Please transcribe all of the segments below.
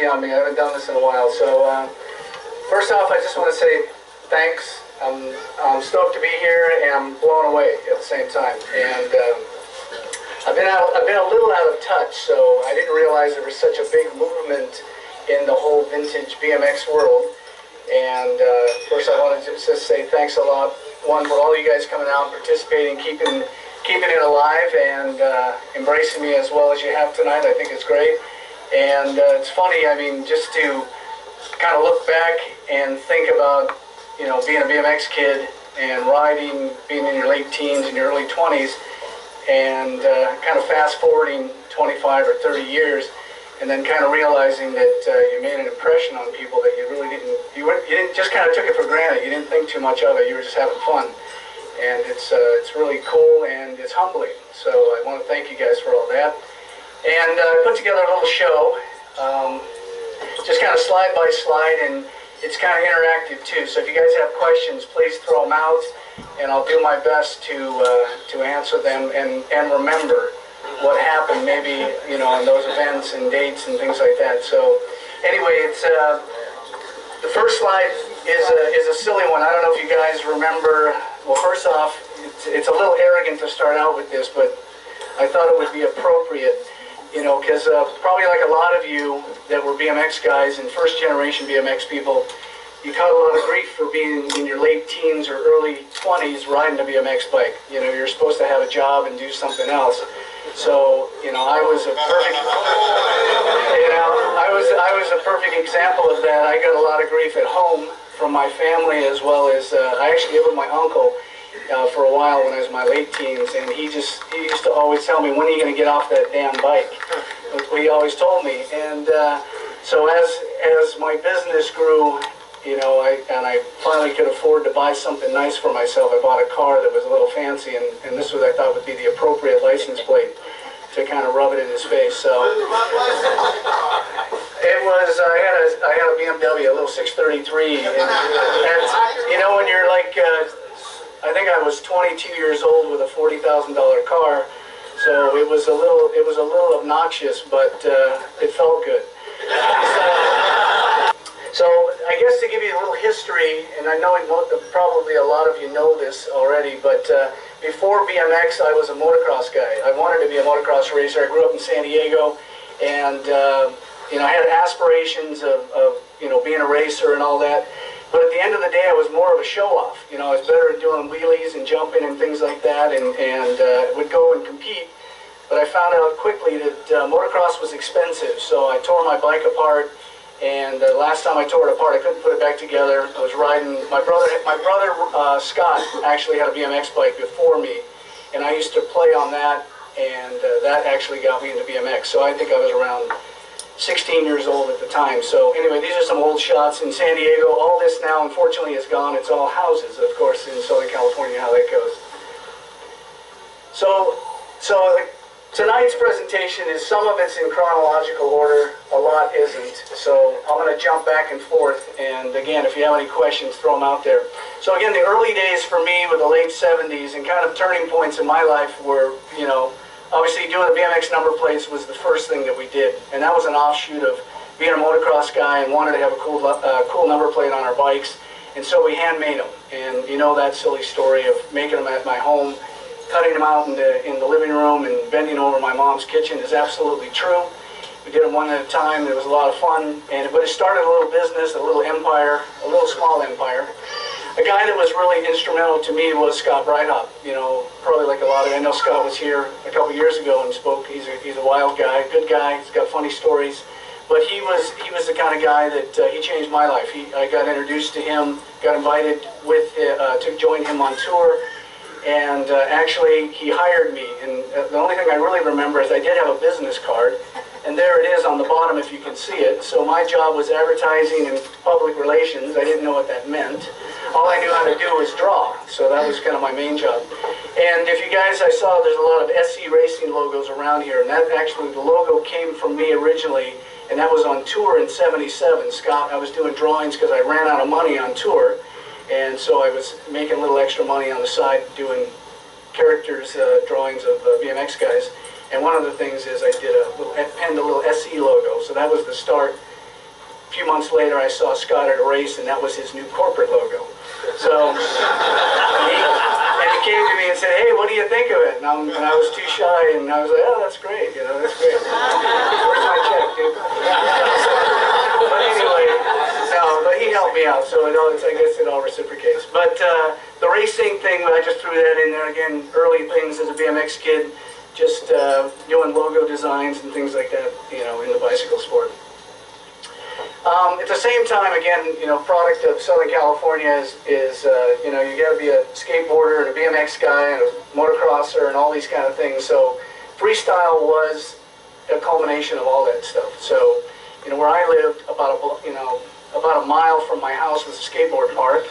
easy on me. I haven't done this in a while. So first off, I just want to say thanks. I'm stoked to be here, and I'm blown away at the same time. And I've been a little out of touch, so I didn't realize there was such a big movement in the whole vintage BMX world. And first, I want to just say thanks a lot. One, for all you guys coming out, participating, keeping it alive, and embracing me as well as you have tonight. I think it's great. And it's funny, I mean, just to kind of look back and think about, you know, being a BMX kid and riding, being in your late teens and your early 20s, and kind of fast forwarding 25 or 30 years, and then kind of realizing that you made an impression on people that you really didn't, you didn't just kind of took it for granted. You didn't think too much of it. You were just having fun. And it's really cool, and it's humbling. So I want to thank you guys for all that. And I put together a little show, just kind of slide by slide, and it's kind of interactive too. So if you guys have questions, please throw them out, and I'll do my best to answer them and remember what happened, maybe, you know, on those events and dates and things like that. So anyway, it's the first slide is a silly one. I don't know if you guys remember. Well, first off, it's a little arrogant to start out with this, but I thought it would be appropriate, you know, because probably like a lot of you that were BMX guys and first generation BMX people, you caught a lot of grief for being in your late teens or early 20s riding a BMX bike. You know, you're supposed to have a job and do something else. So, you know, I was a perfect, you know, I was a perfect example of that. I got a lot of grief at home from my family, as well as I actually lived with my uncle for a while when I was in my late teens, and he used to always tell me, when are you going to get off that damn bike? That's what he always told me. And so as my business grew, you know, and I finally could afford to buy something nice for myself, I bought a car that was a little fancy, and this was, I thought, would be the appropriate license plate to kind of rub it in his face. So it was, I had a BMW, a little 633, and you know, when you're like, I think I was 22 years old with a $40,000 car, so it was a little obnoxious, but it felt good. So I guess to give you a little history, and I know probably a lot of you know this already, but before BMX, I was a motocross guy. I wanted to be a motocross racer. I grew up in San Diego, and you know, I had aspirations of you know, being a racer and all that. But at the end of the day, I was more of a show-off. You know, I was better at doing wheelies and jumping and things like that, and would go and compete. But I found out quickly that motocross was expensive, so I tore my bike apart. And last time I tore it apart, I couldn't put it back together. I was riding, my brother Scott actually had a BMX bike before me, and I used to play on that, and that actually got me into BMX. So I think I was around 16 years old at the time. So anyway, these are some old shots in San Diego. All this now, unfortunately, is gone. It's all houses, of course, in Southern California, how that goes. So tonight's presentation is, some of it's in chronological order, a lot isn't. So I'm going to jump back and forth, and again, if you have any questions, throw them out there. So again, the early days for me were the late 70s, and kind of turning points in my life were, you know, obviously doing the BMX number plates was the first thing that we did, and that was an offshoot of being a motocross guy and wanted to have a cool number plate on our bikes, and so we handmade them. And you know that silly story of making them at my home, cutting them out in the living room and bending over my mom's kitchen is absolutely true. We did them one at a time. It was a lot of fun, but it started a little business, a little empire, a little small empire. A guy that was really instrumental to me was Scott Breithaupt. You know, probably like a lot of, I know Scott was here a couple years ago and spoke. He's a wild guy, good guy. He's got funny stories, but he was the kind of guy that he changed my life. I got introduced to him, got invited to join him on tour. And actually, he hired me, and the only thing I really remember is I did have a business card, and there it is on the bottom if you can see it. So my job was advertising and public relations. I didn't know what that meant. All I knew how to do was draw, so that was kind of my main job. And if you guys, I saw there's a lot of SC Racing logos around here, and that actually, the logo came from me originally, and that was on tour in '77. Scott, I was doing drawings because I ran out of money on tour. And so I was making a little extra money on the side doing characters, drawings of BMX guys. And one of the things is I penned a little SE logo. So that was the start. a few months later, I saw Scott at a race, and that was his new corporate logo. So he came to me and said, "Hey, what do you think of it?" And I was too shy, and I was like, "Oh, that's great, that's great." Where's my check, dude? But anyway, no, but he helped me out, so I guess it all reciprocates. But the racing thing, I just threw that in there again. Early things as a BMX kid, just doing logo designs and things like that, in the bicycle sport. At the same time, again, product of Southern California is you got to be a skateboarder and a BMX guy and a motocrosser and all these kind of things. So freestyle was a culmination of all that stuff. So, where I lived, about a mile from my house was a skateboard park,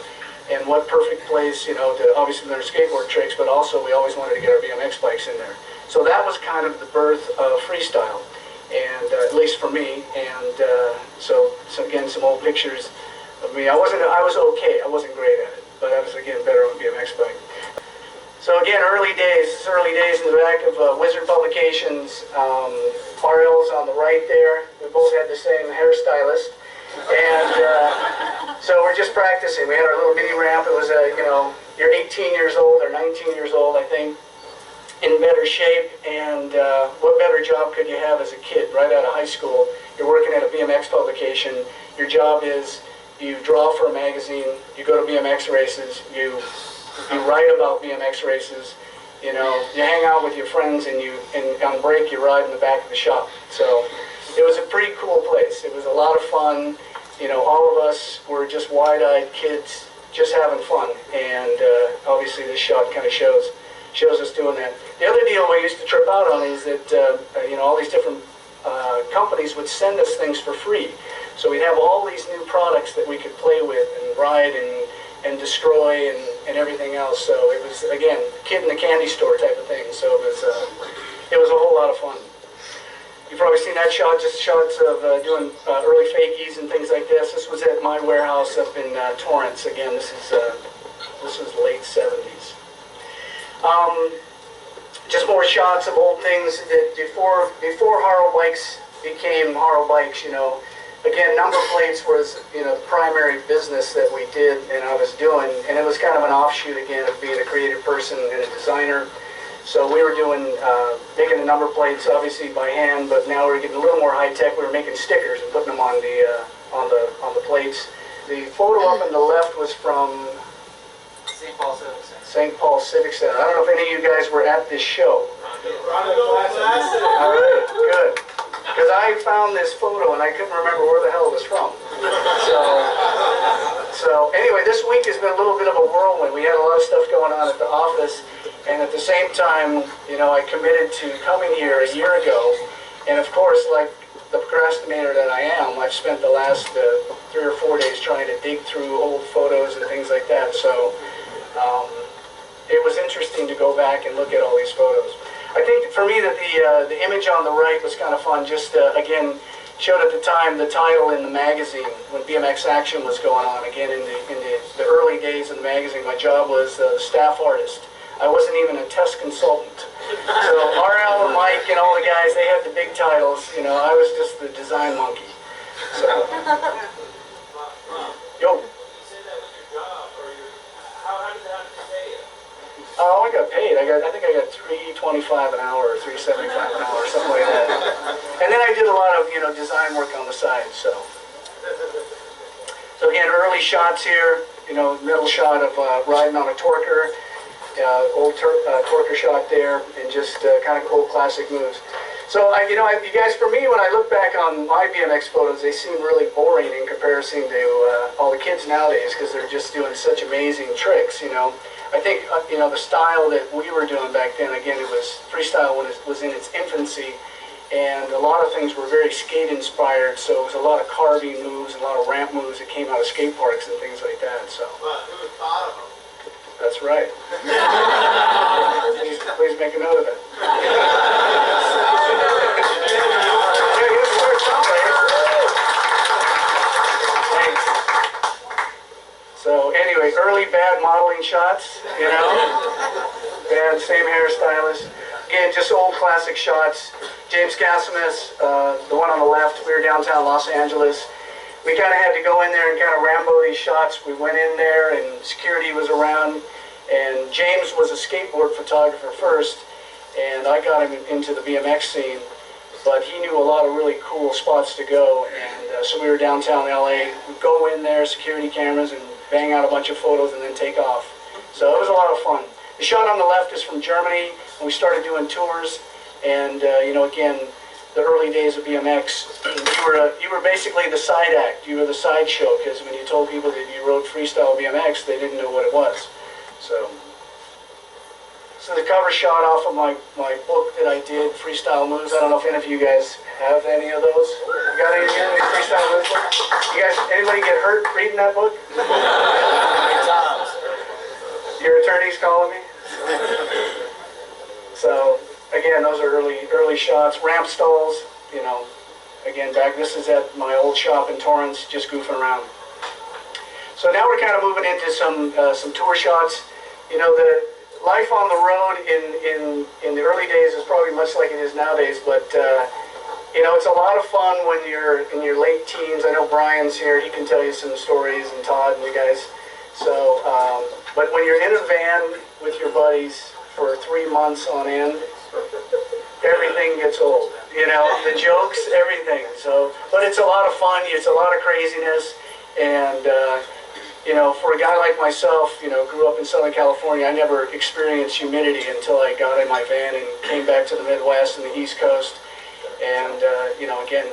and what perfect place, to obviously learn skateboard tricks, but also we always wanted to get our BMX bikes in there. So that was kind of the birth of freestyle. And at least for me, and so again, some old pictures of me. I was okay. I wasn't great at it, but I was again better on a BMX bike. So again, early days in the back of Wizard Publications. RL's on the right there. We both had the same hairstylist, and so we're just practicing. We had our little mini ramp. It was you're 18 years old or 19 years old, I think, in better shape, and what better job could you have as a kid right out of high school? You're working at a BMX publication. Your job is you draw for a magazine, you go to BMX races, you write about BMX races, you hang out with your friends, and on break you ride in the back of the shop. So it was a pretty cool place. It was a lot of fun. All of us were just wide-eyed kids just having fun, and obviously this shot kind of shows us doing that. The other deal we used to trip out on is that all these different companies would send us things for free. So we'd have all these new products that we could play with and ride and destroy and everything else. So it was, again, kid in the candy store type of thing. So it was a whole lot of fun. You've probably seen that shot, just shots of doing early fakies and things like this. This was at my warehouse up in Torrance. Again, this was late 70s. Just more shots of old things that before Haro bikes became Haro bikes. Again, number plates was the primary business that we did and I was doing, and it was kind of an offshoot again of being a creative person and a designer. So we were doing making the number plates obviously by hand, but now we're getting a little more high tech. We were making stickers and putting them on the plates. The photo up on the left was from St. Paul Civic Center. I don't know if any of you guys were at this show. All right, good. Because I found this photo and I couldn't remember where the hell it was from. So anyway, this week has been a little bit of a whirlwind. We had a lot of stuff going on at the office, and at the same time, I committed to coming here a year ago. And of course, like the procrastinator that I am, I've spent the last 3 or 4 days trying to dig through old photos and things like that. So it was interesting to go back and look at all these photos. I think for me that the image on the right was kind of fun. Just again, showed at the time the title in the magazine when BMX Action was going on. Again, in the early days of the magazine, my job was staff artist. I wasn't even a test consultant. So RL and Mike and all the guys, they had the big titles. I was just the design monkey. So, yo. Oh, I got paid. I think I got $3.25 an hour or $3.75 an hour, or something like that. And then I did a lot of design work on the side. So again, early shots here. Middle shot of riding on a torquer, old torquer shot there, and just kind of cool classic moves. So you guys, for me, when I look back on my BMX photos, they seem really boring in comparison to all the kids nowadays because they're just doing such amazing tricks. I think, the style that we were doing back then, again, it was freestyle when it was in its infancy, and a lot of things were very skate-inspired, so it was a lot of carving moves, a lot of ramp moves that came out of skate parks and things like that, so. Who thought of them? That's right. Please make a note of it. So anyway, early bad modeling shots, bad, same hairstylist. Again, just old classic shots. James Cassimus, the one on the left, we were downtown Los Angeles. we kind of had to go in there and kind of Rambo these shots. We went in there and security was around, and James was a skateboard photographer first, and I got him into the BMX scene, but he knew a lot of really cool spots to go, and so we were downtown LA. We'd go in there, security cameras, and bang out a bunch of photos and then take off. So it was a lot of fun. The shot on the left is from Germany, and we started doing tours, and you know, again, the early days of BMX, you were basically the side act. You were the sideshow, because when you told people that you rode freestyle BMX, they didn't know what it was. So the cover shot off of my book that I did, Freestyle Moves. I don't know if any of you guys have any of those. You got any Freestyle Moves book? You guys, anybody get hurt reading that book? Your attorney's calling me? So, again, those are early shots. Ramp stalls, you know, again, this is at my old shop in Torrance, just goofing around. So now we're kind of moving into some tour shots. You know, the life on the road in the early days is probably much like it is nowadays, but you know, it's a lot of fun when you're in your late teens. I know Brian's here, he can tell you some stories, and Todd and you guys. So, but when you're in a van with your buddies for 3 months on end, everything gets old. You know, the jokes, everything. So, but it's a lot of fun, it's a lot of craziness, and you know, for a guy like myself, you know, grew up in Southern California, I never experienced humidity until I got in my van and came back to the Midwest and the East Coast. And, you know, again,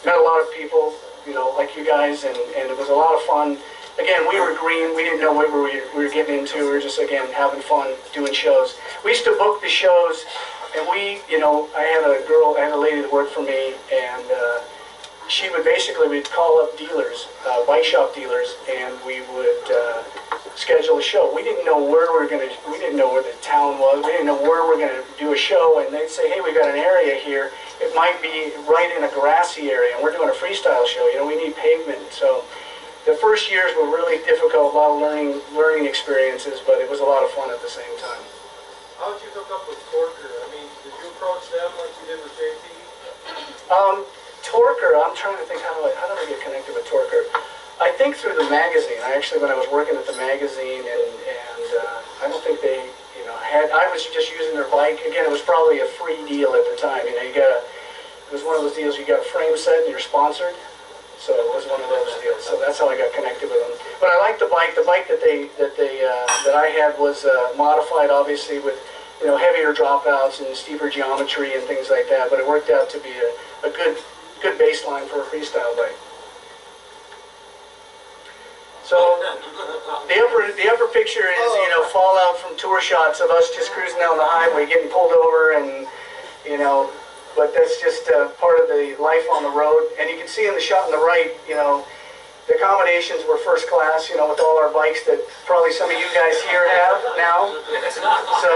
met a lot of people, you know, like you guys, and it was a lot of fun. Again, we were green. We didn't know what we were getting into. We were just, again, having fun doing shows. We used to book the shows, and you know, I had a lady that worked for me, and she would basically, we'd call up dealers, bike shop dealers, and we would schedule a show. We didn't know where we didn't know where the town was. We didn't know where we're gonna do a show, and they'd say, hey, we got an area here. It might be right in a grassy area, and we're doing a freestyle show. You know, we need pavement. So the first years were really difficult, a lot of learning experiences, but it was a lot of fun at the same time. How did you hook up with Torker? I mean, did you approach them like you did with JP? Torker, I'm trying to think, how do I get connected with Torker? I think through the magazine. When I was working at the magazine, and I don't think they, you know, I was just using their bike. Again, it was probably a free deal at the time. You know, it was one of those deals, you got a frame set and you're sponsored. So it was one of those deals. So that's how I got connected with them. But I liked the bike. The bike that I had was modified, obviously, with, you know, heavier dropouts and steeper geometry and things like that. But it worked out to be a good baseline for a freestyle bike. So the upper picture is, you know, fallout from tour shots of us just cruising down the highway, getting pulled over, and, you know, but that's just part of the life on the road. And you can see in the shot on the right, you know, the accommodations were first class, you know, with all our bikes that probably some of you guys here have now. So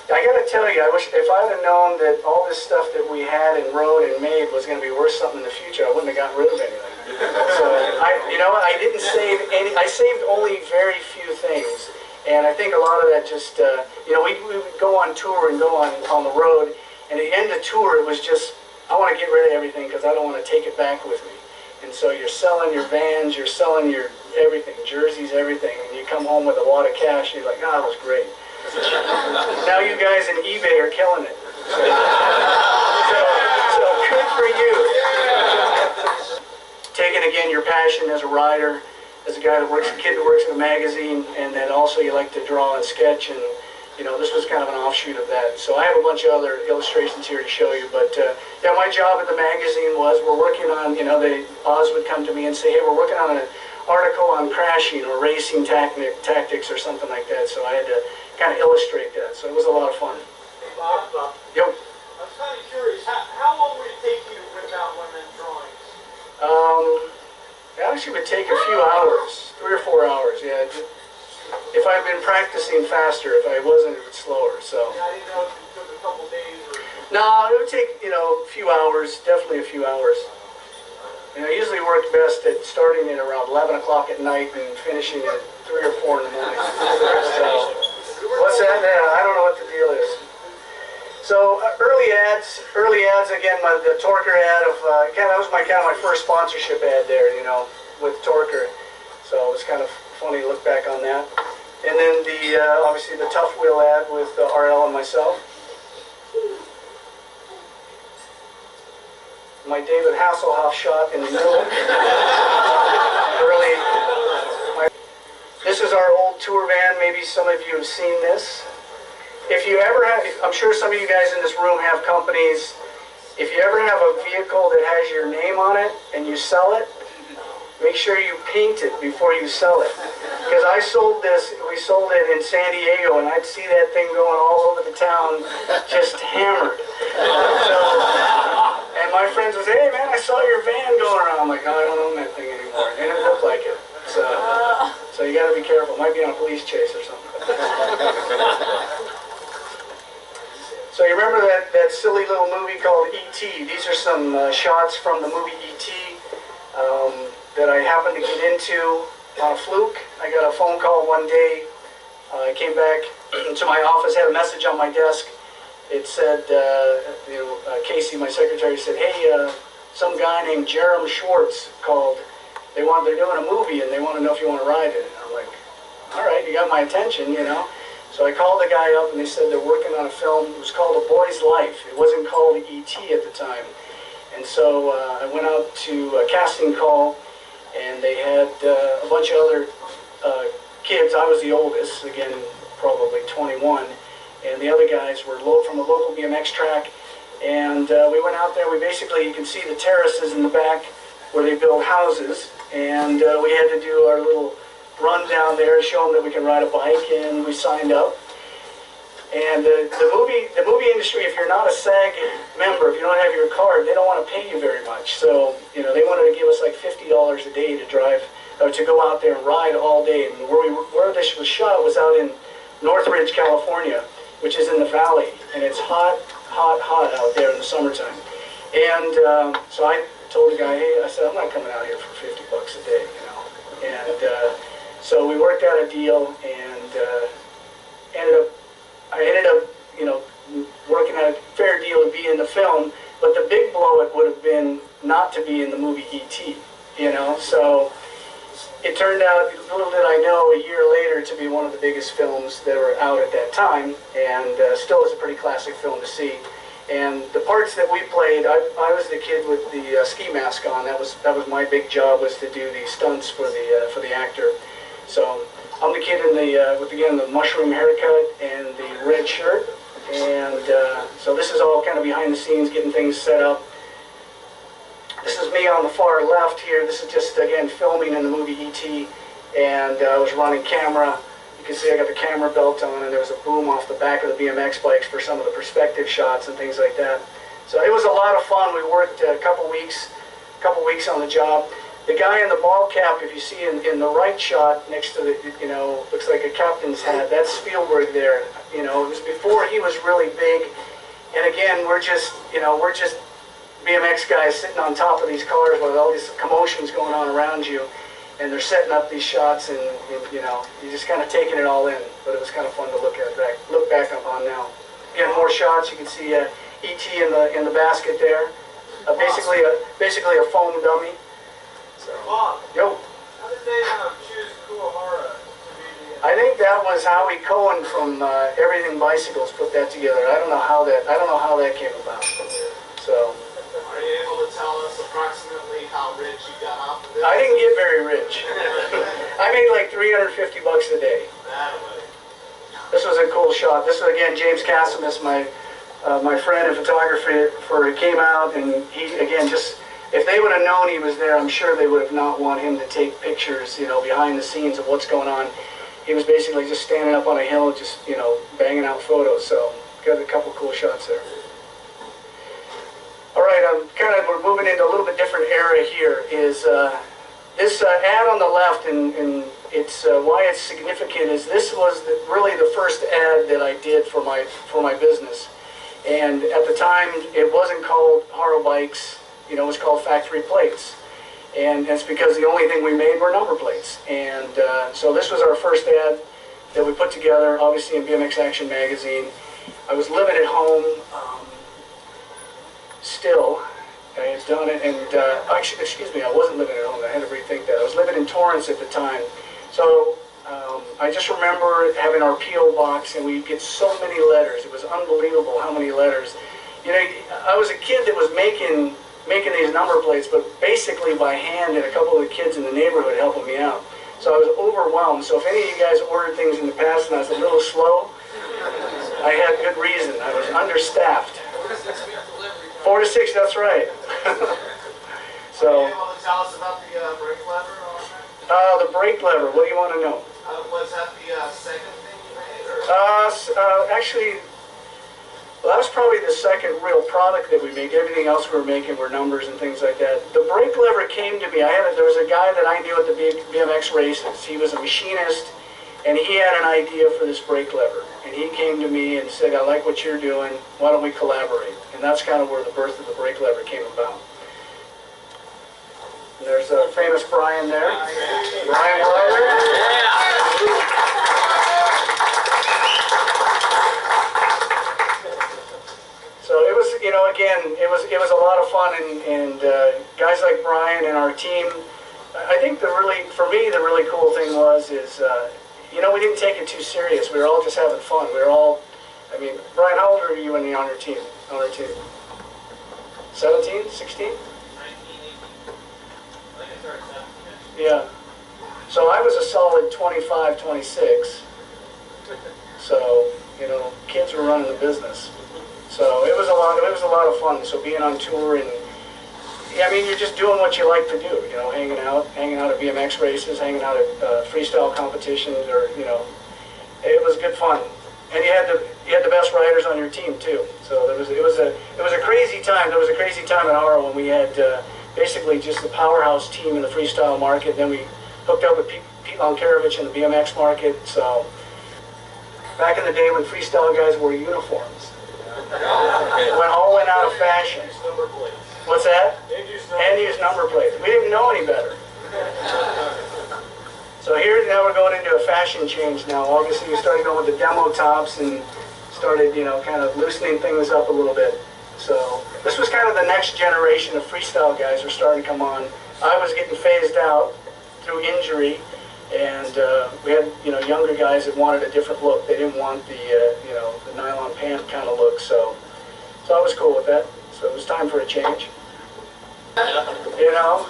I got to tell you, I wish if I had known that all this stuff that we had and rode and made was going to be worth something in the future, I wouldn't have gotten rid of anything. So I didn't save any. I saved only very few things, and I think a lot of that just, you know, we would go on tour and go on the road, and at the end of the tour, it was just, I want to get rid of everything because I don't want to take it back with me. And so you're selling your vans, you're selling your everything, jerseys, everything, and you come home with a wad of cash, and you're like, oh, it was great. Now you guys in eBay are killing it. So good for you. Taking again your passion as a rider, as a guy that works, a kid that works in a magazine, and then also you like to draw and sketch, and you know, this was kind of an offshoot of that. So I have a bunch of other illustrations here to show you, but yeah, my job at the magazine was, we're working on, you know, Oz would come to me and say, hey, we're working on an article on crashing or racing tactics or something like that, so I had to kind of illustrate that, so it was a lot of fun. Hey, Bob. Yep. I was kind of curious, how long would it take you to whip out one of them drawings? It actually would take a few hours, 3 or 4 hours, yeah. If I'd been practicing faster, if I wasn't, it was slower, so. Yeah, I didn't know if it took a couple days or... No, it would take, you know, a few hours, definitely a few hours. And I usually worked best at starting at around 11 o'clock at night and finishing at 3 or 4 in the morning. So, what's that? Yeah, I don't know what the deal is. So early ads again. The Torker ad of that was my kind of my first sponsorship ad there, you know, with Torker. So it was kind of funny to look back on that. And then the obviously the Tough Wheel ad with RL and myself. My David Hasselhoff shot in the middle. This is our old tour van. Maybe some of you have seen this. If you ever have, I'm sure some of you guys in this room have companies. If you ever have a vehicle that has your name on it and you sell it, make sure you paint it before you sell it. Because we sold it in San Diego, and I'd see that thing going all over the town, just hammered. And my friends would say, "Hey man, I saw your van going around." I'm like, "Oh, I don't own that thing anymore." And it looked like it. So you got to be careful. It might be on a police chase or something. So you remember that silly little movie called E.T.? These are some shots from the movie E.T. That I happened to get into on a fluke. I got a phone call one day. I came back to my office, had a message on my desk. It said, Casey, my secretary, said, "Hey, some guy named Jerem Schwartz called. They're doing a movie and they want to know if you want to ride in it." I'm like, "All right, you got my attention, you know." So I called the guy up and they said they're working on a film. It was called A Boy's Life. It wasn't called E.T. at the time. And so I went out to a casting call, and they had a bunch of other kids. I was the oldest, again, probably 21. And the other guys were from a local BMX track. And we went out there. We basically, you can see the terraces in the back where they build houses. And we had to do our little run down there, show them that we can ride a bike, and we signed up. And the movie industry, if you're not a SAG member, if you don't have your card, they don't want to pay you very much. So, you know, they wanted to give us like $50 a day to drive, or to go out there and ride all day. And where this was shot was out in Northridge, California, which is in the valley, and it's hot out there in the summertime. And so I told the guy, "Hey," I said, "I'm not coming out here for $50 a day, you know." And so we worked out a deal, and I ended up, you know, working out a fair deal to be in the film. But the big blow it would have been not to be in the movie E.T., you know. So it turned out, little did I know, a year later to be one of the biggest films that were out at that time, and still is a pretty classic film to see. And the parts that we played, I was the kid with the ski mask on. That was my big job, was to do the stunts for the actor. So I'm the kid with the mushroom haircut and the red shirt. And so this is all kind of behind the scenes, getting things set up. This is me on the far left here. This is just, again, filming in the movie E.T. And I was running camera. You can see I got the camera belt on, and there was a boom off the back of the BMX bikes for some of the perspective shots and things like that. So it was a lot of fun. We worked a couple weeks on the job. The guy in the ball cap, if you see in the right shot next to the, you know, looks like a captain's hat, that's Spielberg there. You know, it was before he was really big. And again, we're just BMX guys sitting on top of these cars with all these commotions going on around you. And they're setting up these shots, and you know, you're just kind of taking it all in. But it was kind of fun to look back on now. Again, more shots. You can see E.T. in the basket there. Basically a foam dummy. So, Bob, yo. how did they choose Haro to be the? I think that was Howie Cohen from Everything Bicycles put that together. I don't know how that came about. So. Are you able to tell us approximately how rich you got off of this? I didn't get very rich. I made like $350 a day. This was a cool shot. This was, again, James Cassimus, my friend and photographer. He came out, and he, again, just, if they would have known he was there, I'm sure they would have not want him to take pictures, you know, behind the scenes of what's going on. He was basically just standing up on a hill, just, you know, banging out photos. So got a couple cool shots there. All right, we're moving into a little bit different area here. Is this ad on the left, and it's why it's significant is this was really the first ad that I did for my business. And at the time, it wasn't called Haro Bikes. You know, it was called Factory Plates. And that's because the only thing we made were number plates. And so this was our first ad that we put together, obviously in BMX Action magazine. I was living at home still. I had done it, and actually, excuse me, I wasn't living at home. I had to rethink that. I was living in Torrance at the time. So I just remember having our P.O. box, and we'd get so many letters. It was unbelievable how many letters. You know, I was a kid that was making these number plates, but basically by hand, and a couple of the kids in the neighborhood helping me out. So I was overwhelmed. So if any of you guys ordered things in the past and I was a little slow, I had good reason. I was understaffed. 4 to 6, that's right. So. Can you tell us about the brake lever on that? The brake lever. What do you want to know? Was that the second thing you made? Or? Actually, well, that was probably the second real product that we made. Everything else we were making were numbers and things like that. The brake lever came to me. There was a guy that I knew at the BMX races. He was a machinist, and he had an idea for this brake lever. And he came to me and said, I like what you're doing. Why don't we collaborate? And that's kind of where the birth of the brake lever came about. And there's a famous Brian there. Brian Wilder. So it was, you know, again, it was a lot of fun, and guys like Brian and our team. I think for me, the really cool thing is, you know, we didn't take it too serious. We were all just having fun. We were all, I mean, Brian, how old are you on our team? 17, 16? 19, 18. I think I started 17. Yeah. So I was a solid 25, 26. So, you know, kids were running the business. So it was a lot of fun. So being on tour, and I mean, you're just doing what you like to do, you know, hanging out at BMX races, hanging out at freestyle competitions, or, you know, it was good fun. And you had the best riders on your team too. So it was a crazy time. There was a crazy time at Haro when we had basically just the powerhouse team in the freestyle market. Then we hooked up with Pete Lonkarovich in the BMX market. So back in the day when freestyle guys wore uniforms, when all went out of fashion. What's that? And use number plates. We didn't know any better. So now we're going into a fashion change now. Obviously, we started going with the demo tops and started, you know, kind of loosening things up a little bit. So this was kind of the next generation of freestyle guys were starting to come on. I was getting phased out through injury, and we had, you know, younger guys that wanted a different look. They didn't want the, you know, the nylon pant kind of look. So I was cool with that. So it was time for a change. You know,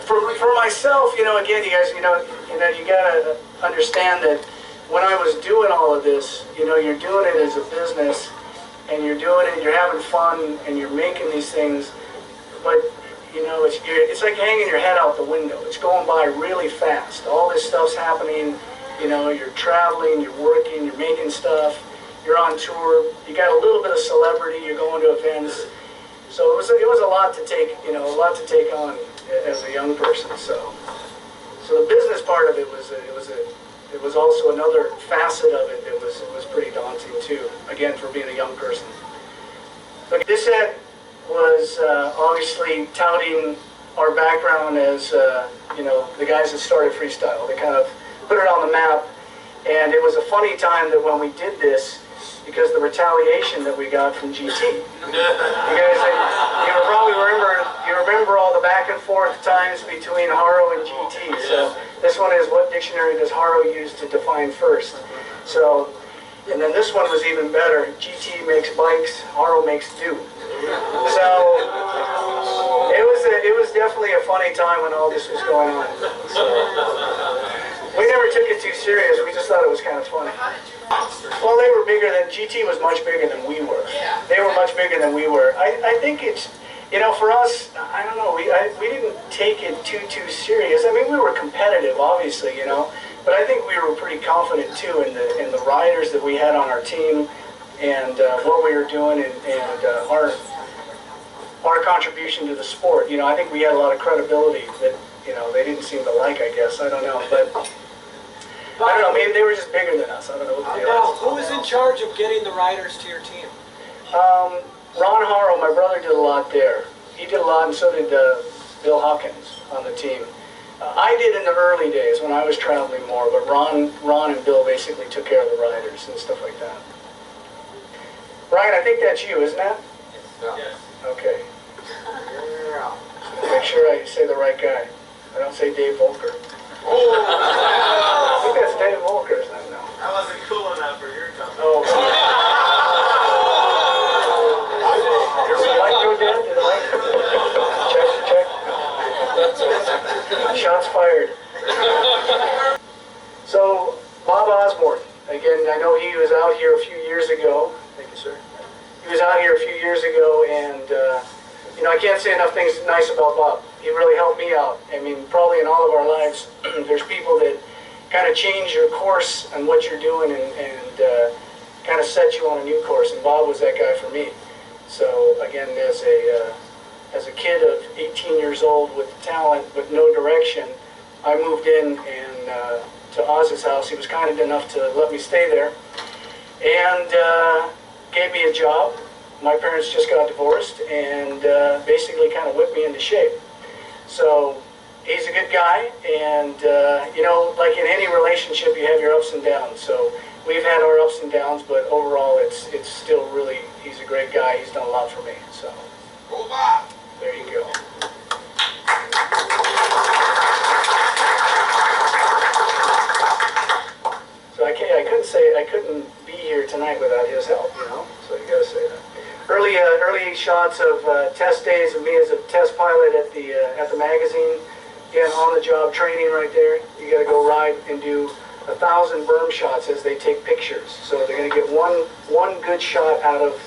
for myself, you know, again, you guys, you gotta understand that when I was doing all of this, you know, you're doing it as a business, and you're doing it, you're having fun, and you're making these things, but, you know, it's like hanging your head out the window. It's going by really fast. All this stuff's happening, you know, you're traveling, you're working, you're making stuff, you're on tour, you got a little bit of celebrity, you're going to events. So it was a lot to take, you know, a lot to take on as a young person. So the business part of it was also another facet of it that was pretty daunting too. Again, for being a young person. But this set was obviously touting our background as you know, the guys that started freestyle. They kind of put it on the map, and it was a funny time that when we did this, because the retaliation that we got from GT. You guys, you probably remember all the back and forth times between Haro and GT. So this one is, what dictionary does Haro use to define first? So, and then this one was even better. GT makes bikes, Haro makes do. So it was definitely a funny time when all this was going on. So, we never took it too serious. We just thought it was kind of funny. Well, they were bigger than, GT was much bigger than we were. They were much bigger than we were. I think it's, you know, for us, I don't know, we didn't take it too serious. I mean, we were competitive, obviously, you know, but I think we were pretty confident too in the riders that we had on our team, and what we were doing, and our contribution to the sport. You know, I think we had a lot of credibility that, you know, they didn't seem to like, I guess. I don't know, but I don't know, maybe they were just bigger than us. I don't know what the deal Now, is. who was in charge of getting the riders to your team? Ron Haro, my brother, did a lot there. He did a lot, and so did Bill Hawkins on the team. I did in the early days when I was traveling more, but Ron and Bill basically took care of the riders and stuff like that. Brian, I think that's you, isn't that? Yes. Okay. Make sure I say the right guy. I don't say Dave Volker. I think that's Dave Volker, isn't it? No. I wasn't cool enough for your company. Oh. Did the light go dead? Did the light? Check. Shots fired. So, Bob Osborne. Again, I know he was out here a few years ago. Thank you, sir. He was out here a few years ago, and you know, I can't say enough things nice about Bob. He really helped me out. I mean, probably in all of our lives, there's people that kind of change your course and what you're doing and kind of set you on a new course, and Bob was that guy for me. So again, as a kid of 18 years old with talent but no direction, I moved in and to Oz's house. He was kind enough to let me stay there and gave me a job. My parents just got divorced and basically kind of whipped me into shape. So he's a good guy, and you know, like in any relationship, you have your ups and downs. So we've had our ups and downs, but overall, it's still really, he's a great guy. He's done a lot for me. So there you go. So I couldn't be here tonight without his help, you know. So you got to say that. Early shots of test days of me as a test pilot at the magazine. Again, on-the-job training right there. You got to go ride and do 1,000 berm shots as they take pictures. So they're going to get one good shot out of,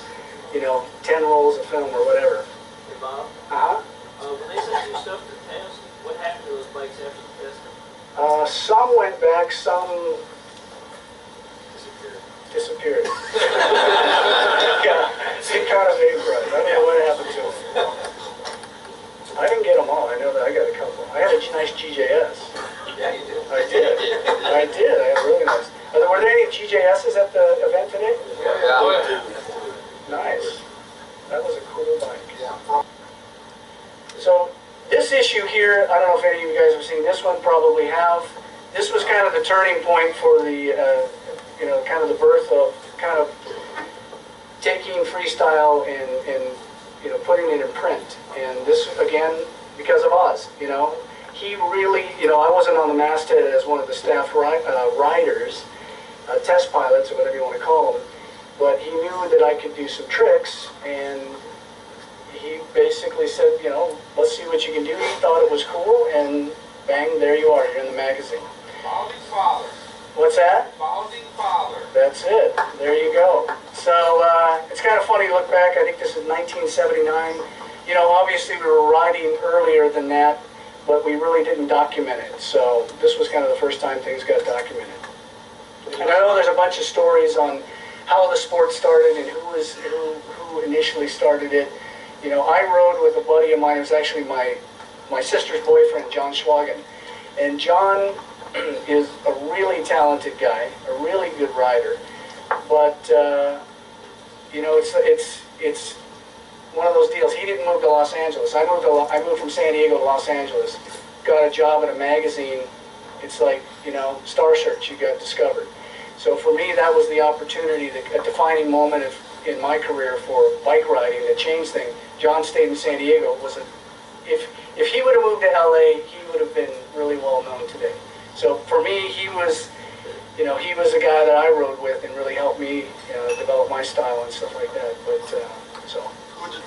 you know, 10 rolls of film or whatever. Hey Bob, when they sent you stuff to test, what happened to those bikes after the testing? Some went back, some disappeared. Yeah, it kind of vaporized. I don't know what happened to them. I didn't get them all. I know that I got a couple. I had a nice GJS. Yeah, you did. I did. I had really nice. Were there any GJSs at the event today? Yeah. Nice. That was a cool bike. Yeah. So this issue here, I don't know if any of you guys have seen this one. Probably have. This was kind of the turning point for the, you know, kind of the birth of kind of taking freestyle and you know, putting it in print. And this, again, because of Oz, you know. He really, you know, I wasn't on the masthead as one of the staff riders, test pilots, or whatever you want to call them, but he knew that I could do some tricks, and he basically said, you know, let's see what you can do. He thought it was cool, and bang, there you are, you're in the magazine. Founding father. What's that? Founding father. That's it. There you go. So it's kind of funny to look back. I think this is 1979. You know, obviously we were riding earlier than that, but we really didn't document it. So this was kind of the first time things got documented. And I know there's a bunch of stories on how the sport started and who initially started it. You know, I rode with a buddy of mine. It was actually my sister's boyfriend, John Schwagen. And John is a really talented guy, a really good rider. But you know, it's one of those deals. He didn't move to Los Angeles. I moved from San Diego to Los Angeles. Got a job at a magazine. It's like, you know, Star Search. You got discovered. So for me, that was the opportunity, a defining moment in my career for bike riding that changed things. John stayed in San Diego. If he would have moved to LA, he would have been really well known today. So for me, he was, you know, he was a guy that I rode with and really helped me develop my style and stuff like that. But so,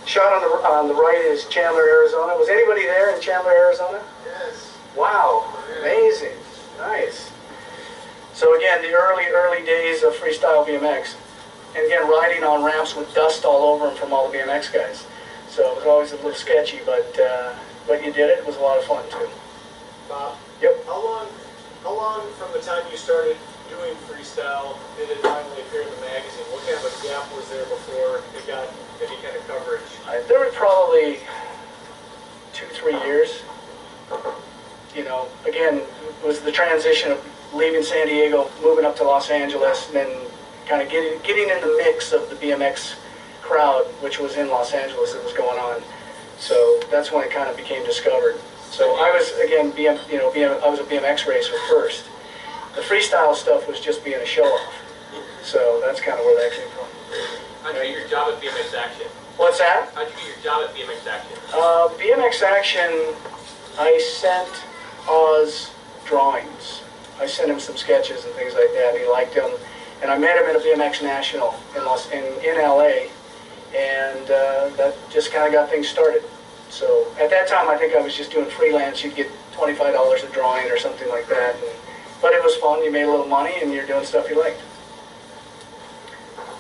shot on the right is Chandler, Arizona. Was anybody there in Chandler, Arizona? Yes. Wow, amazing, nice. So again, the early days of freestyle BMX, and again riding on ramps with dust all over them from all the BMX guys. So it was always a little sketchy, but you did it. It was a lot of fun too. Bob? Yep. How long from the time you started doing freestyle did it finally appear in the magazine? What kind of a gap was there before it got any kind of coverage? There were probably 2-3 years. You know, again, it was the transition of leaving San Diego, moving up to Los Angeles, and then kind of getting in the mix of the BMX crowd, which was in Los Angeles that was going on. So that's when it kind of became discovered. So I was, again, I was a BMX racer first. The freestyle stuff was just being a show-off. So that's kind of where that came from. How'd you get your job at BMX Action? What's that? How'd you get your job at BMX Action? BMX Action, I sent Oz drawings. I sent him some sketches and things like that. He liked them, and I met him at a BMX National in LA, and that just kind of got things started. So at that time, I think I was just doing freelance. You'd get $25 a drawing or something like that, but it was fun. You made a little money, and you're doing stuff you liked.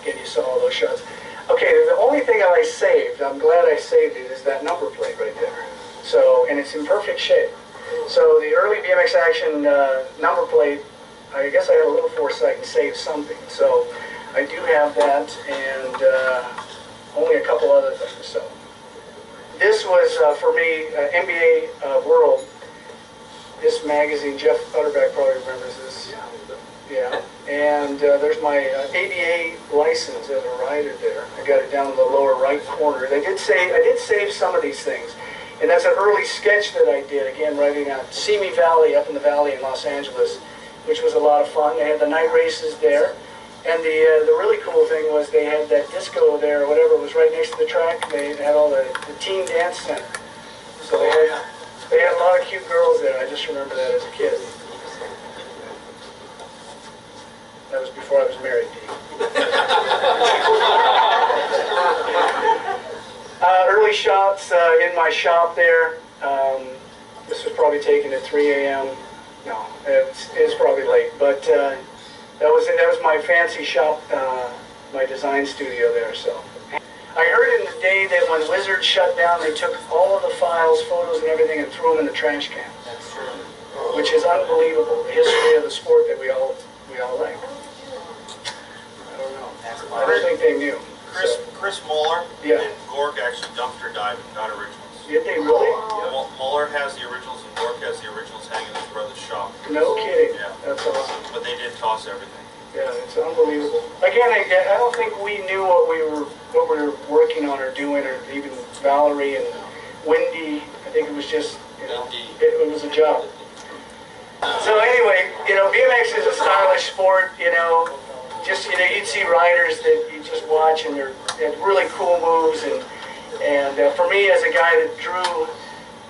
Again, you saw all those shots. Okay, the only thing that I saved, I'm glad I saved it, is that number plate right there. So, and it's in perfect shape. So the early BMX Action number plate, I guess I had a little foresight and saved something. So I do have that, and only a couple other things. So this was, for me, NBA World. This magazine, Jeff Utterback probably remembers this. Yeah, and there's my ABA license as a rider there. I got it down in the lower right corner. I did save some of these things, and that's an early sketch that I did. Again, riding out Simi Valley, up in the valley in Los Angeles, which was a lot of fun. They had the night races there, and the really cool thing was they had that disco there, or whatever, it was right next to the track. They had all the teen dance center. So they had a lot of cute girls there. I just remember that as a kid. That was before I was married, early shots in my shop there. This was probably taken at 3 a.m. No, it's probably late, but that was my fancy shop, my design studio there. So I heard in the day that when Wizard shut down, they took all of the files, photos, and everything, and threw them in the trash can. That's true. Which is unbelievable. The history of the sport that we all like. I don't think they knew. Chris Muller Yeah. and Gork actually dumpster dived and got originals. Did they really? Yeah. Muller has the originals and Gork has the originals hanging in his brother's shop. No kidding. Yeah. That's awesome. But they did toss everything. Yeah, it's unbelievable. Again, I don't think we knew what we were working on or doing, or even Valerie and Wendy. I think it was just, it was a job. So anyway, BMX is a stylish sport, just, you'd see riders that you just watch, and they had really cool moves, and for me as a guy that drew,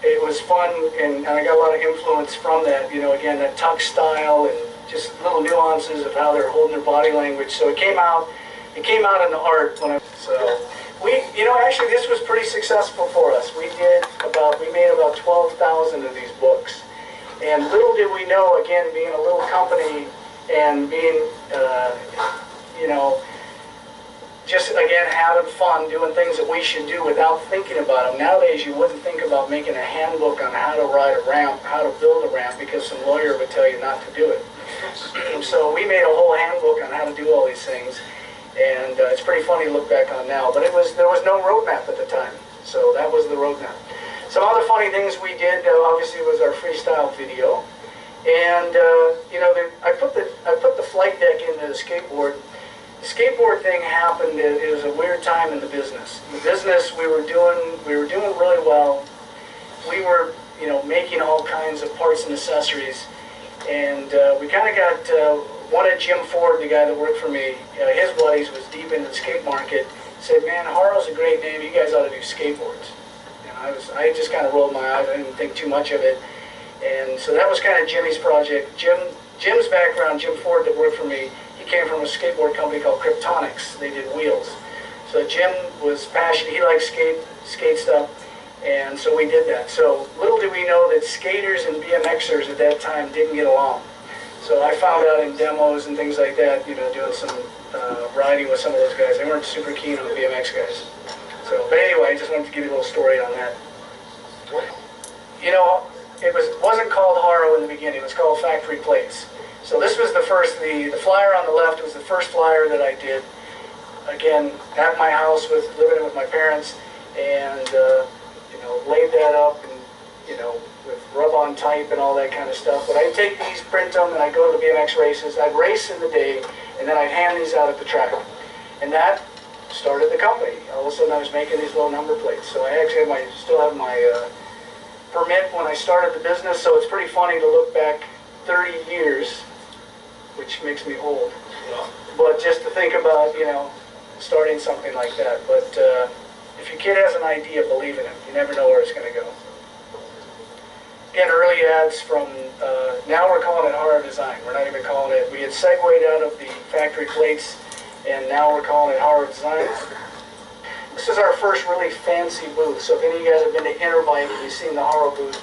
it was fun, and I got a lot of influence from that, again, that tuck style, and just little nuances of how they're holding their body language. So it came out in the art actually this was pretty successful for us. We made about 12,000 of these books. And little did we know, again, being a little company and being, just, again, having fun, doing things that we should do without thinking about them. Nowadays, you wouldn't think about making a handbook on how to ride a ramp, how to build a ramp, because some lawyer would tell you not to do it. So we made a whole handbook on how to do all these things, and it's pretty funny to look back on now. But there was no roadmap at the time, so that was the roadmap. Some other funny things we did, obviously, was our freestyle video, and I put the flight deck into the skateboard. The skateboard thing happened. It was a weird time in the business. In the business, we were doing really well. We were, making all kinds of parts and accessories, and we kind of got one of Jim Ford, the guy that worked for me. His buddies was deep into the skate market. Said, "Man, Haro's a great name. You guys ought to do skateboards." And I just kind of rolled my eyes. I didn't think too much of it, and so that was kind of Jimmy's project. Jim's background, Jim Ford, that worked for me. He came from a skateboard company called Kryptonics. They did wheels. So Jim was passionate. He liked skate stuff, and so we did that. So little did we know that skaters and BMXers at that time didn't get along. So I found out in demos and things like that, doing some riding with some of those guys. They weren't super keen on the BMX guys. So, but anyway, I just wanted to give you a little story on that. It wasn't called Haro in the beginning. It was called Factory Plates. So this was the first, the flyer on the left was the first flyer that I did, again, at my house, living with my parents, and, laid that up, and, with rub-on type and all that kind of stuff. But I'd take these, print them, and I'd go to the BMX races. I'd race in the day, and then I'd hand these out at the track. And that started the company. All of a sudden I was making these little number plates. So I actually still have my permit when I started the business, so it's pretty funny to look back 30 years, which makes me old. But just to think about, starting something like that. But if your kid has an idea, believe in it. You never know where it's going to go. Again, early ads from, now we're calling it Haro Design. We're not even calling it, we had segued out of the factory plates, and now we're calling it Haro Design. This is our first really fancy booth. So if any of you guys have been to Interbike and you've seen the Haro booth,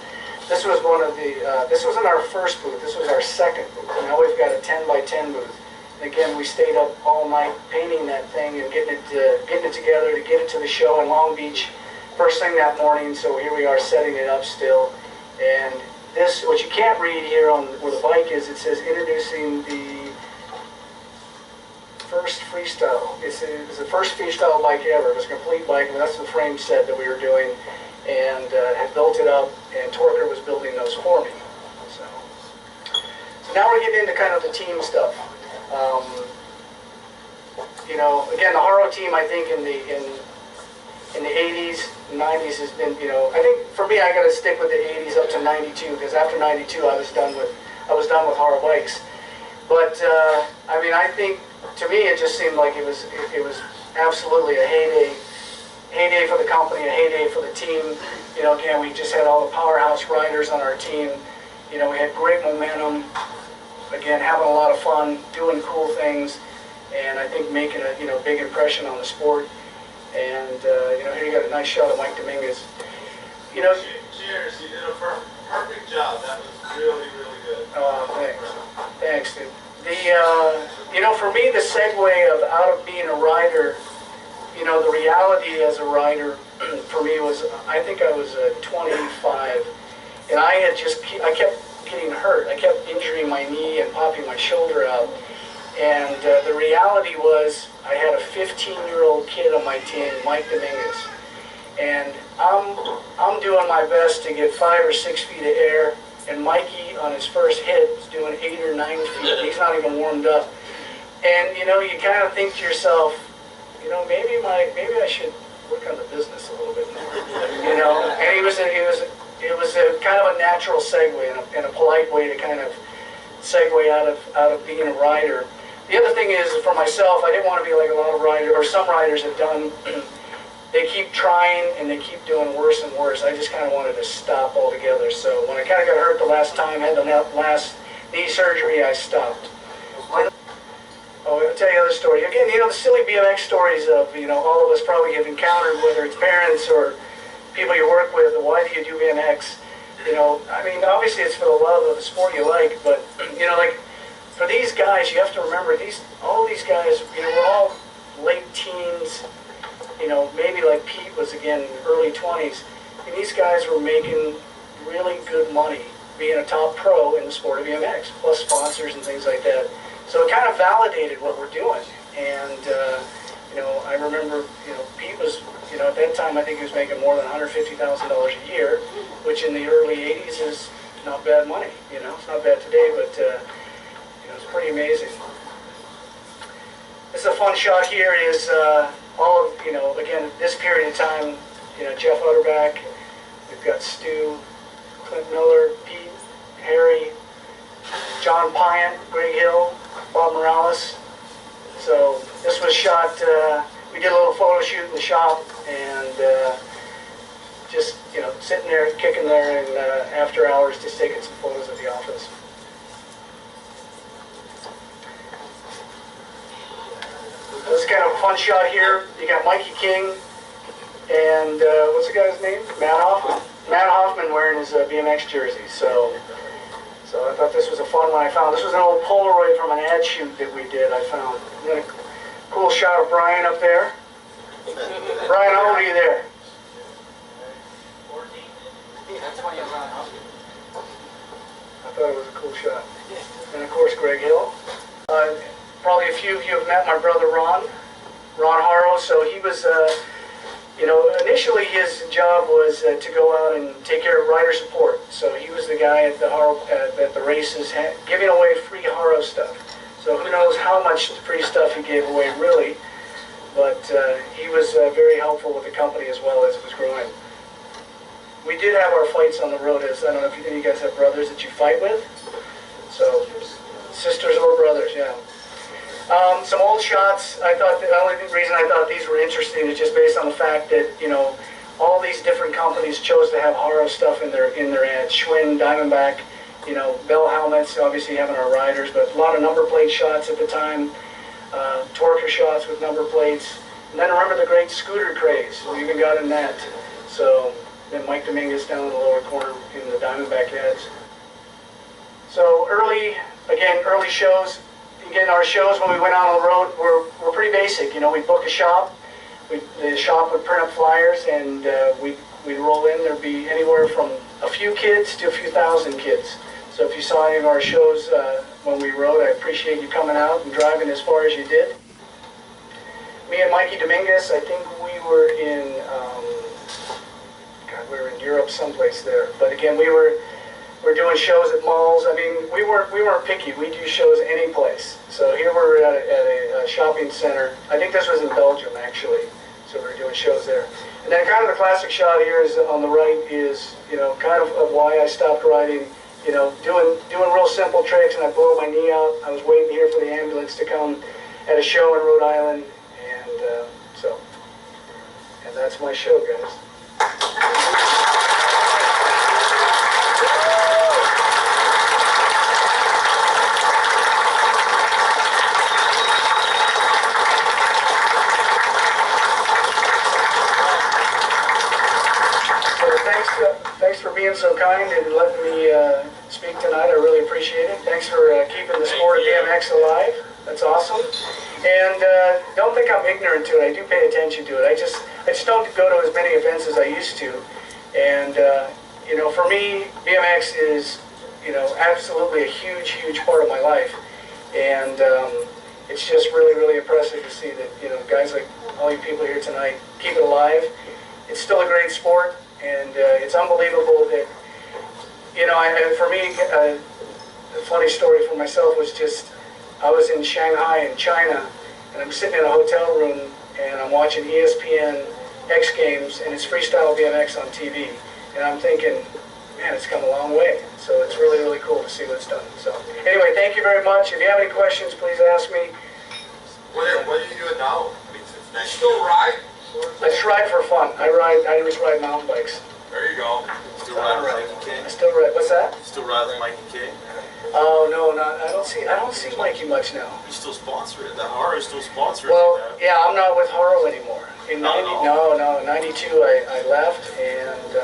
this was one of the, this wasn't our first booth, this was our second booth. Now we've got a 10 by 10 booth. And again, we stayed up all night painting that thing and getting it together to get it to the show in Long Beach first thing that morning. So here we are setting it up still. And this, what you can't read here on where the bike is, it says introducing the first Freestyle. It's the first Freestyle bike ever. It was a complete bike, and that's the frame set that we were doing, and had built it up, and Torker was building those for me. So now we're getting into kind of the team stuff. You know, again, the Haro team, I think in the 80s, 90s has been, you know, I think for me I got to stick with the 80s up to 92, because after 92 I was done with Haro bikes. But I mean, I think to me it just seemed like it was absolutely a heyday for the company, a heyday for the team. You know, again, we just had all the powerhouse riders on our team. You know, we had great momentum. Again, having a lot of fun, doing cool things, and I think making a big impression on the sport. And you know, here you got a nice shot of Mike Dominguez. You know, cheers! You did a perfect job. That was really, really good. Thanks, dude. You know, for me, the segue of out of being a rider, you know, the reality as a rider for me was, I think I was 25, and I kept getting hurt. I kept injuring my knee and popping my shoulder out. And the reality was, I had a 15-year-old kid on my team, Mike Dominguez, and I'm doing my best to get 5 or 6 feet of air, and Mikey on his first hit is doing 8 or 9 feet. He's not even warmed up, and you know, you kind of think to yourself, you know, maybe I should work on the business a little bit more, you know. And it was a kind of a natural segue and a polite way to kind of segue out of being a rider. The other thing is, for myself, I didn't want to be like a lot of riders, or some riders have done. They keep trying and they keep doing worse and worse. I just kind of wanted to stop altogether. So when I kind of got hurt the last time, had the last knee surgery, I stopped. Oh, I'll tell you another story. Again, you know, the silly BMX stories of, you know, all of us probably have encountered, whether it's parents or people you work with, why do you do BMX? You know, I mean, obviously it's for the love of the sport you like, but, you know, like, for these guys, you have to remember, all these guys, you know, we're all late teens, you know, maybe like Pete was, again, early 20s, and these guys were making really good money being a top pro in the sport of BMX, plus sponsors and things like that. So it kind of validated what we're doing, and, you know, I remember, you know, Pete was, you know, at that time I think he was making more than $150,000 a year, which in the early 80s is not bad money, you know, it's not bad today, but, you know, it's pretty amazing. This is a fun shot here is all of, you know, again, this period of time, you know, Jeff Utterback, we've got Stu, Clint Miller, Pete, Harry, John Pyatt, Greg Hill, Bob Morales. So this was shot, we did a little photo shoot in the shop, and just, you know, sitting there, kicking there, and after hours, just taking some photos of the office. This is kind of a fun shot here. You got Mikey King, and what's the guy's name? Matt Hoffman. Matt Hoffman wearing his BMX jersey. So I thought this was a fun one I found. This was an old Polaroid from an ad shoot that we did, I found. And then a cool shot of Brian up there. Brian, how old are you there? 14. That's why you're around. I thought it was a cool shot. And of course, Greg Hill. Probably a few of you have met my brother Ron Haro. So he was, you know, initially his job was to go out and take care of rider support. So he was the guy at the Haro, at the races, giving away free Haro stuff. So who knows how much free stuff he gave away, really. But he was very helpful with the company as well as it was growing. We did have our fights on the road. As I don't know if any of you guys have brothers that you fight with. So sisters or brothers, yeah. Some old shots. I thought the only reason I thought these were interesting is just based on the fact that, you know, all these different companies chose to have Haro stuff in their ads. Schwinn, Diamondback, you know, Bell helmets, obviously having our riders, but a lot of number plate shots at the time, Torker shots with number plates. And then remember the great scooter craze. We even got in that. So then Mike Dominguez down in the lower corner in the Diamondback ads. So early shows. Again, our shows when we went out on the road were pretty basic. You know, we'd book a shop. The shop would print up flyers, and we'd roll in. There'd be anywhere from a few kids to a few thousand kids. So if you saw any of our shows when we rode, I appreciate you coming out and driving as far as you did. Me and Mikey Dominguez, I think we were in, we were in Europe someplace there. But again, we're doing shows at malls. I mean, we weren't picky. We do shows any place. So here we're at a shopping center. I think this was in Belgium, actually. So we're doing shows there. And then kind of the classic shot here is on the right is, you know, kind of why I stopped riding. You know, doing real simple tricks, and I blow my knee out. I was waiting here for the ambulance to come at a show in Rhode Island, and that's my show, guys. Thanks for being so kind and letting me speak tonight. I really appreciate it. Thanks for keeping the sport of BMX alive. That's awesome. And don't think I'm ignorant to it. I do pay attention to it. I just don't go to as many events as I used to. And you know, for me, BMX is, you know, absolutely a huge part of my life. And it's just really impressive to see that, you know, guys like all you people here tonight keep it alive. It's still a great sport. And it's unbelievable that, you know, for me, a funny story for myself was just, I was in Shanghai in China, and I'm sitting in a hotel room, and I'm watching ESPN X Games, and it's Freestyle BMX on TV. And I'm thinking, man, it's come a long way. So it's really cool to see what's done. So anyway, thank you very much. If you have any questions, please ask me. What are you doing now? I mean, you still ride? I just ride for fun. I just ride mountain bikes. There you go. Still ride with Mikey K? I still ride. What's that? Still ride with Mikey K? Oh no, I don't see Mikey much now. You still sponsor it. The Haro is still sponsoring Well, that. yeah, I'm not with Haro anymore. In No. 92 I left, and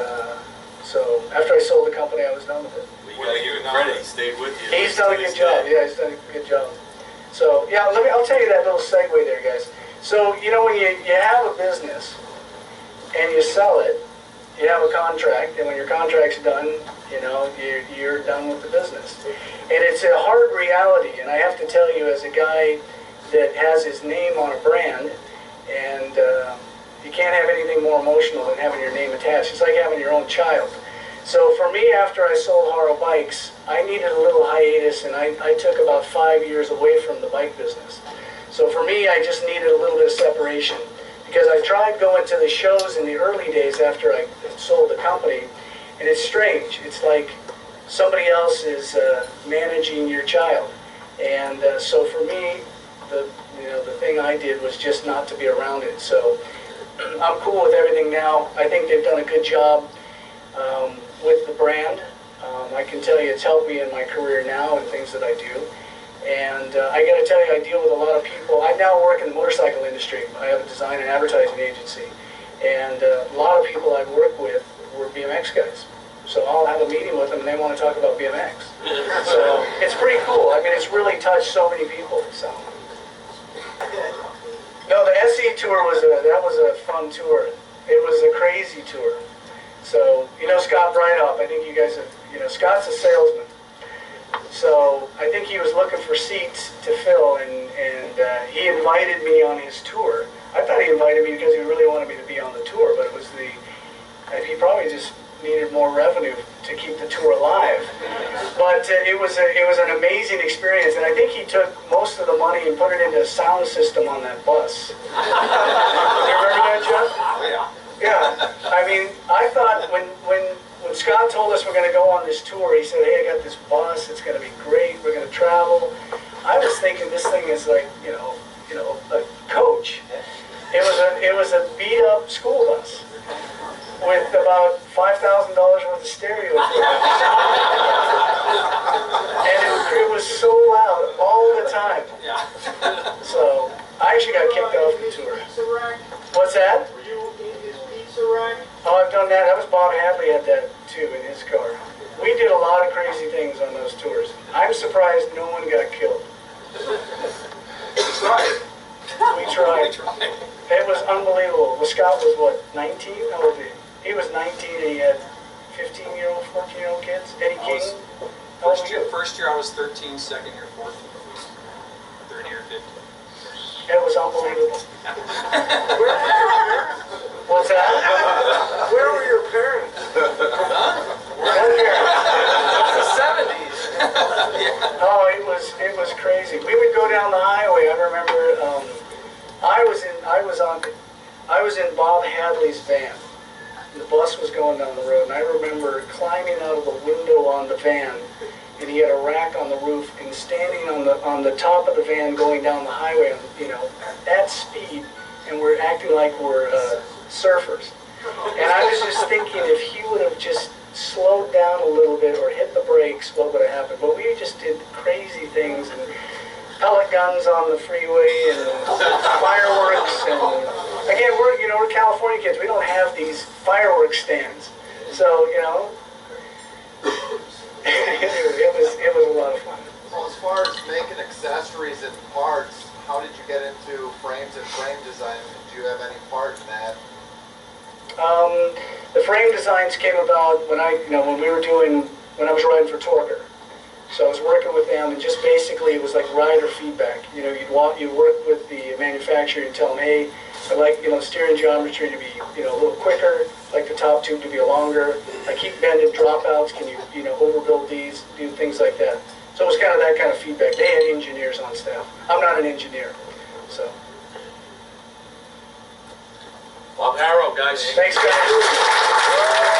so after I sold the company, I was done with it. Well, you gotta give him credit. He stayed with you. He's done a good job. Yeah, he's done a good job. So yeah, I'll tell you that little segue there, guys. So, you know, when you have a business and you sell it, you have a contract, and when your contract's done, you know, you're done with the business. And it's a hard reality, and I have to tell you, as a guy that has his name on a brand, and you can't have anything more emotional than having your name attached. It's like having your own child. So for me, after I sold Haro Bikes, I needed a little hiatus, and I took about 5 years away from the bike business. So for me, I just needed a little bit of separation, because I tried going to the shows in the early days after I sold the company, and it's strange. It's like somebody else is managing your child. And so for me, the thing I did was just not to be around it. So I'm cool with everything now. I think they've done a good job with the brand. I can tell you it's helped me in my career now and things that I do. And I got to tell you, I deal with a lot of people. I now work in the motorcycle industry. I have a design and advertising agency. And a lot of people I've worked with were BMX guys. So I'll have a meeting with them and they want to talk about BMX. So it's pretty cool. I mean, it's really touched so many people. So. No, the SE tour was a fun tour. It was a crazy tour. So, you know Scott Breithaupt, I think you guys have, you know, Scott's a salesman. So I think he was looking for seats to fill, and he invited me on his tour. I thought he invited me because he really wanted me to be on the tour, but it was he probably just needed more revenue to keep the tour alive. But it was an amazing experience, and I think he took most of the money and put it into a sound system on that bus. You remember that, Jeff? Yeah. I mean, I thought when Scott told us we're going to go on this tour, he said, hey, I got this bus, it's going to be great, we're going to travel. I was thinking this thing is like, you know, with about $5,000 worth of stereo equipment. And it was so loud all the time. So I actually got kicked off the tour. What's that? Were you in his pizza rack? Oh, I've done that. That was Bob Hadley had that too in his car. We did a lot of crazy things on those tours. I'm surprised no one got killed. We tried. It was unbelievable. Well, Scott was what, 19? How old was he? He was 19 and he had 15-year-old, 14-year-old kids. Eddie King. First year I was 13, second year 14, third year 15. It was unbelievable. What's that? Where were your parents? The 70s. Oh, it was crazy. We would go down the highway. I remember I was in Bob Hadley's van. The bus was going down the road, and I remember climbing out of the window on the van, and he had a rack on the roof, and standing on the top of the van going down the highway, at speed, and we're acting like we're surfers. And I was just thinking, if he would have just slowed down a little bit or hit the brakes, what would have happened? But we just did crazy things, and pellet guns on the freeway, and fireworks, and again, we're California kids. We don't have these fireworks stands, so it was a lot of fun. Well, as far as making accessories and parts, how did you get into frames and frame design? Did you have any part in that? The frame designs came about when I was riding for Torker. So I was working with them, and just basically it was like rider feedback. You'd work with the manufacturer and tell them, hey, I'd like steering geometry to be a little quicker, like the top tube to be longer. I keep bending dropouts. Can you overbuild these? Do things like that. So it was kind of that kind of feedback. They had engineers on staff. I'm not an engineer, so. Bob Haro, guys. Thanks, guys.